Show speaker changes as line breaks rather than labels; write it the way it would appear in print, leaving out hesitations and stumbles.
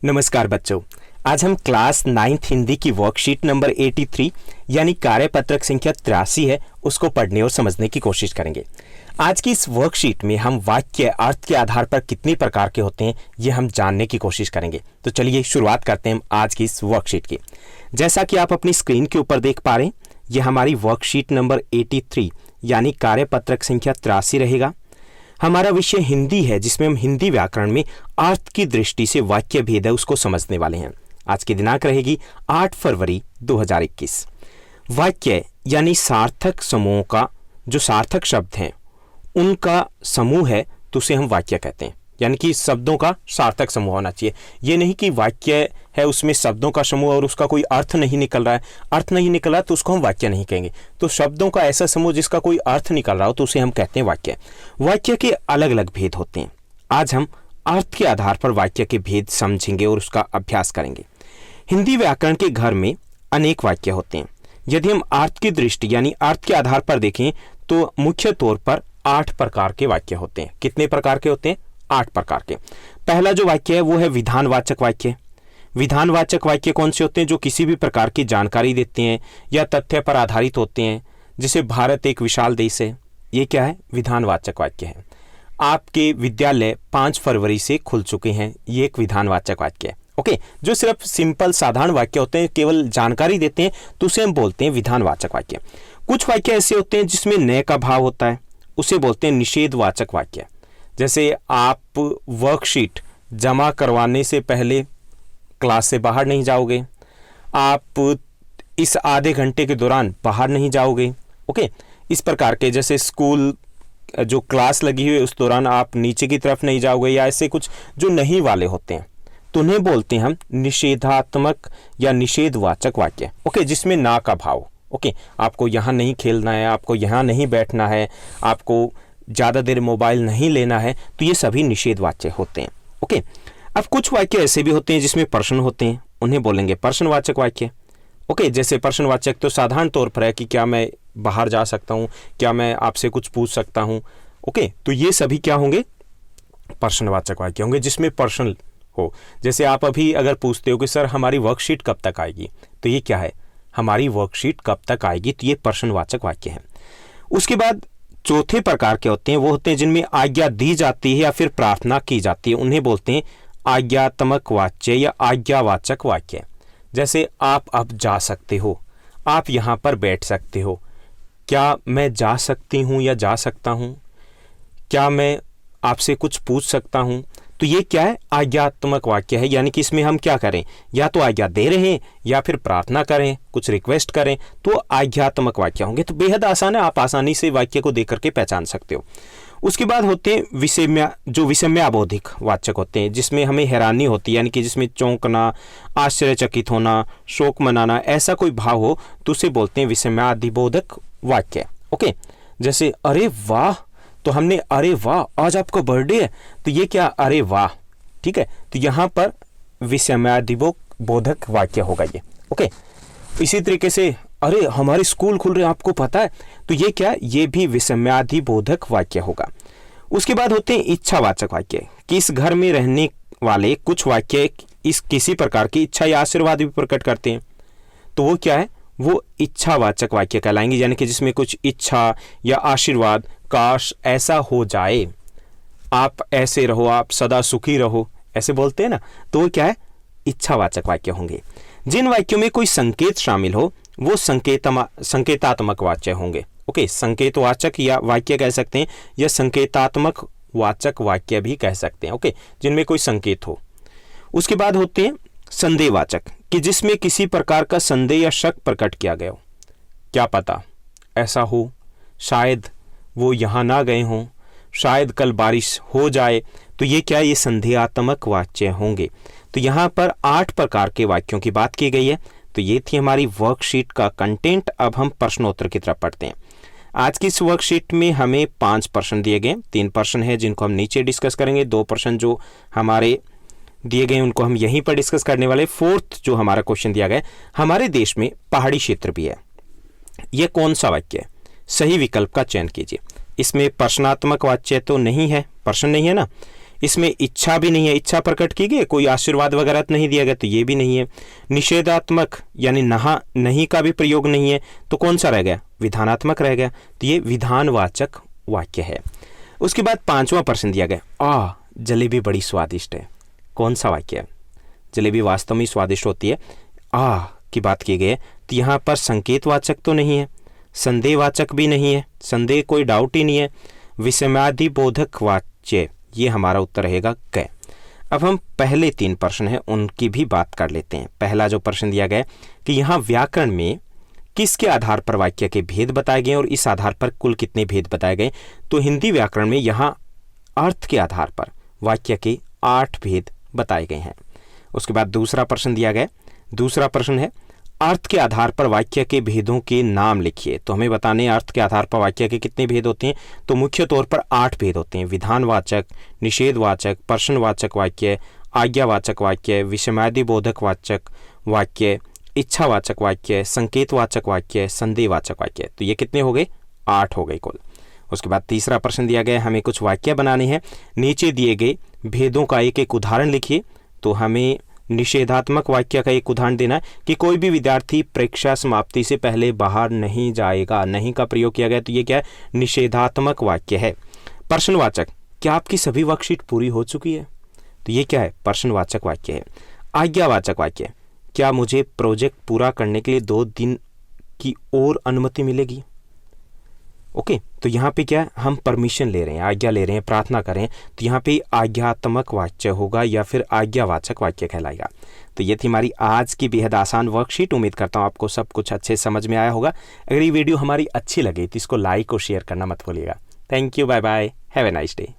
नमस्कार बच्चों, आज हम क्लास 9th हिंदी की वर्कशीट नंबर 83 यानी कार्यपत्रक संख्या 83 है उसको पढ़ने और समझने की कोशिश करेंगे। आज की इस वर्कशीट में हम वाक्य अर्थ के आधार पर कितने प्रकार के होते हैं ये हम जानने की कोशिश करेंगे। तो चलिए शुरुआत करते हैं हम आज की इस वर्कशीट की। जैसा कि आप अपनी स्क्रीन के ऊपर देख पा रहे हैं, यह हमारी वर्कशीट नंबर 83 यानी कार्यपत्रक संख्या 83 रहेगा। हमारा विषय हिंदी है, जिसमें हम हिंदी व्याकरण में अर्थ की दृष्टि से वाक्य भेद है उसको समझने वाले हैं। आज की दिनांक रहेगी 8 फरवरी 2021। वाक्य यानी सार्थक समूहों का जो सार्थक शब्द हैं उनका समूह है तो उसे हम वाक्य कहते हैं। यानी कि शब्दों का सार्थक समूह होना चाहिए। ये नहीं कि वाक्य है उसमें शब्दों का समूह और उसका कोई अर्थ नहीं निकल रहा है, अर्थ नहीं निकल रहा तो उसको हम वाक्य नहीं कहेंगे। तो शब्दों का ऐसा समूह जिसका कोई अर्थ निकल रहा हो तो उसे हम कहते हैं वाक्य। वाक्य के अलग अलग भेद होते हैं। आज हम अर्थ के आधार पर वाक्य के भेद समझेंगे और उसका अभ्यास करेंगे। हिंदी व्याकरण के घर में अनेक वाक्य होते हैं। यदि हम अर्थ की दृष्टि यानी अर्थ के आधार पर देखें तो मुख्य तौर पर 8 प्रकार के वाक्य होते हैं। कितने प्रकार के होते हैं? 8 प्रकार के। पहला जो वाक्य है वो है विधानवाचक वाक्य। विधानवाचक वाक्य कौन से होते हैं? जो किसी भी प्रकार की जानकारी देते हैं या तथ्य पर आधारित होते हैं। जैसे भारत एक विशाल देश है, ये क्या है? विधानवाचक वाक्य है। आपके विद्यालय 5 फरवरी से खुल चुके हैं, ये एक विधानवाचक वाक्य है। ओके, जो सिर्फ सिंपल साधारण वाक्य होते हैं, केवल जानकारी देते हैं, तो उसे हम बोलते हैं विधानवाचक वाक्य। कुछ वाक्य ऐसे होते हैं जिसमें न का भाव होता है, उसे बोलते हैं निषेधवाचक वाक्य। जैसे आप वर्कशीट जमा करवाने से पहले क्लास से बाहर नहीं जाओगे, आप इस आधे घंटे के दौरान बाहर नहीं जाओगे। ओके, इस प्रकार के, जैसे स्कूल जो क्लास लगी हुई है उस दौरान आप नीचे की तरफ नहीं जाओगे, या ऐसे कुछ जो नहीं वाले होते हैं तो उन्हें बोलते हैं हम निषेधात्मक या निषेधवाचक वाक्य। ओके, जिसमें ना का भाव। ओके, आपको यहाँ नहीं खेलना है, आपको यहाँ नहीं बैठना है, आपको ज़्यादा देर मोबाइल नहीं लेना है, तो ये सभी निषेधवाच्य होते हैं। ओके, अब कुछ वाक्य ऐसे भी होते हैं जिसमें प्रश्न होते हैं, उन्हें बोलेंगे प्रश्नवाचक वाक्य। ओके, जैसे प्रश्नवाचक तो साधारण तौर पर है कि क्या मैं बाहर जा सकता हूँ, क्या मैं आपसे कुछ पूछ सकता हूँ। ओके, तो ये सभी क्या होंगे? प्रश्नवाचक वाक्य होंगे जिसमें प्रश्न हो। जैसे आप अभी अगर पूछते हो कि सर हमारी वर्कशीट कब तक आएगी, तो ये क्या है? हमारी वर्कशीट कब तक आएगी, तो ये प्रश्नवाचक वाक्य है। उसके बाद चौथे प्रकार के होते हैं, वो होते हैं जिनमें आज्ञा दी जाती है या फिर प्रार्थना की जाती है, उन्हें बोलते हैं आज्ञात्मक वाक्य या आज्ञावाचक वाक्य। जैसे आप अब जा सकते हो, आप यहाँ पर बैठ सकते हो, क्या मैं जा सकती हूँ या जा सकता हूँ, क्या मैं आपसे कुछ पूछ सकता हूँ। तो ये क्या है? आज्ञात्मक वाक्य है। यानी कि इसमें हम क्या करें? या तो आज्ञा दे रहे हैं या फिर प्रार्थना करें, कुछ रिक्वेस्ट करें, तो आज्ञात्मक वाक्य होंगे। तो बेहद आसान है, आप आसानी से वाक्य को देख करके पहचान सकते हो। उसके बाद होते हैं विषम्याबोधिक वाचक होते हैं, जिसमें हमें हैरानी होती है, यानी कि जिसमें चौंकना, आश्चर्यचकित होना, शोक मनाना, ऐसा कोई भाव हो तो उसे बोलते हैं विषम्यादिबोधक वाक्य। ओके, जैसे अरे वाह, तो हमने अरे वाह आज आपका बर्थडे है, तो ये क्या? अरे वाह। ठीक है, तो यहाँ पर विषम्यादिबोधक वाक्य होगा ये। ओके, इसी तरीके से अरे हमारे स्कूल खुल रहे हैं आपको पता है, तो ये क्या? ये भी विषम्यादिबोधक वाक्य होगा। उसके बाद होते हैं इच्छावाचक वाक्य, कि इस घर में रहने वाले कुछ वाक्य इस किसी प्रकार की इच्छा या आशीर्वाद भी प्रकट करते हैं, तो वो क्या है? वो इच्छावाचक वाक्य कहलाएंगे। यानी कि जिसमें कुछ इच्छा या आशीर्वाद, काश ऐसा हो जाए, आप ऐसे रहो, आप सदा सुखी रहो, ऐसे बोलते हैं ना, तो वो क्या है? इच्छावाचक वाक्य होंगे। जिन वाक्यों में कोई संकेत शामिल हो वो संकेतात्मक वाक्य होंगे। ओके, संकेतवाचक या वाक्य कह सकते हैं या संकेतात्मक वाचक वाक्य भी कह सकते हैं। ओके, जिनमें कोई संकेत हो। उसके बाद होते हैं संदेहवाचक, कि जिसमें किसी प्रकार का संदेह या शक प्रकट किया गया हो, क्या पता ऐसा हो, शायद वो यहाँ ना गए हों, शायद कल बारिश हो जाए, तो ये क्या? ये संदेहात्मक वाक्य होंगे। तो यहाँ पर 8 प्रकार के वाक्यों की बात की गई है। तो ये थी हमारी वर्कशीट का कंटेंट। अब हम प्रश्नोत्तर की तरफ पढ़ते हैं। आज की इस वर्कशीट में हमें 5 प्रश्न दिए गए, 3 प्रश्न है जिनको हम नीचे डिस्कस करेंगे, 2 प्रश्न जो हमारे दिए गए उनको हम यहीं पर डिस्कस करने वाले। 4th जो हमारा क्वेश्चन दिया गया, हमारे देश में पहाड़ी क्षेत्र भी है, यह कौन सा वाक्य है? सही विकल्प का चयन कीजिए। इसमें प्रश्नात्मक वाक्य तो नहीं है, प्रश्न नहीं है ना, इसमें इच्छा भी नहीं है, इच्छा प्रकट की गई, कोई आशीर्वाद वगैरह नहीं दिया गया, तो ये भी नहीं है। निषेधात्मक यानी नहा नहीं का भी प्रयोग नहीं है, तो कौन सा रह गया? विधानात्मक रह गया। तो ये विधानवाचक वाक्य है। उसके बाद 5वां प्रश्न दिया गया, जलेबी बड़ी स्वादिष्ट है। कौन सा वाक्य है? जलेबी वास्तव में स्वादिष्ट होती है, की बात की गई है, तो यहाँ पर संकेतवाचक तो नहीं है, संदेहवाचक भी नहीं है, संदेह कोई डाउट ही नहीं है, विषमादि बोधक वाच्य, ये हमारा उत्तर रहेगा क। अब हम पहले 3 प्रश्न हैं उनकी भी बात कर लेते हैं। पहला जो प्रश्न दिया गया कि यहाँ व्याकरण में किसके आधार पर वाक्य के भेद बताए गए और इस आधार पर कुल कितने भेद बताए गए? तो हिंदी व्याकरण में यहाँ अर्थ के आधार पर वाक्य के 8 भेद बताए गए हैं। उसके बाद दूसरा प्रश्न दिया गया, दूसरा प्रश्न है अर्थ के आधार पर वाक्य के भेदों के नाम लिखिए। तो हमें बताने अर्थ के आधार पर वाक्य के कितने भेद होते हैं? तो मुख्य तौर पर 8 भेद होते हैं। विधानवाचक, निषेधवाचक, प्रश्नवाचक वाक्य, आज्ञावाचक वाक्य, विषमादि बोधक वाचक वाक्य, इच्छावाचक वाक्य, संकेतवाचक वाक्य, संदेहवाचक वाक्य। तो ये कितने हो गए? 8 हो गए कुल। उसके बाद तीसरा प्रश्न दिया गया, हमें कुछ वाक्य बनाने हैं, नीचे दिए गए भेदों का एक एक उदाहरण लिखिए। तो हमें निषेधात्मक वाक्य का एक उदाहरण देना है कि कोई भी विद्यार्थी परीक्षा समाप्ति से पहले बाहर नहीं जाएगा, नहीं का प्रयोग किया गया, तो ये क्या है? निषेधात्मक वाक्य है। प्रश्नवाचक, क्या आपकी सभी वर्कशीट पूरी हो चुकी है? तो ये क्या है? प्रश्नवाचक वाक्य है। आज्ञावाचक वाक्य, क्या मुझे प्रोजेक्ट पूरा करने के लिए 2 दिन की और अनुमति मिलेगी? ओके, तो यहाँ पे क्या है? हम परमिशन ले रहे हैं, आज्ञा ले रहे हैं, प्रार्थना करें, तो यहाँ पे आज्ञात्मक वाक्य होगा या फिर आज्ञावाचक वाक्य कहलाएगा। तो ये थी हमारी आज की बेहद आसान वर्कशीट। उम्मीद करता हूँ आपको सब कुछ अच्छे समझ में आया होगा। अगर ये वीडियो हमारी अच्छी लगे तो इसको लाइक और शेयर करना मत भूलिएगा। Thank you, bye bye, have a nice day.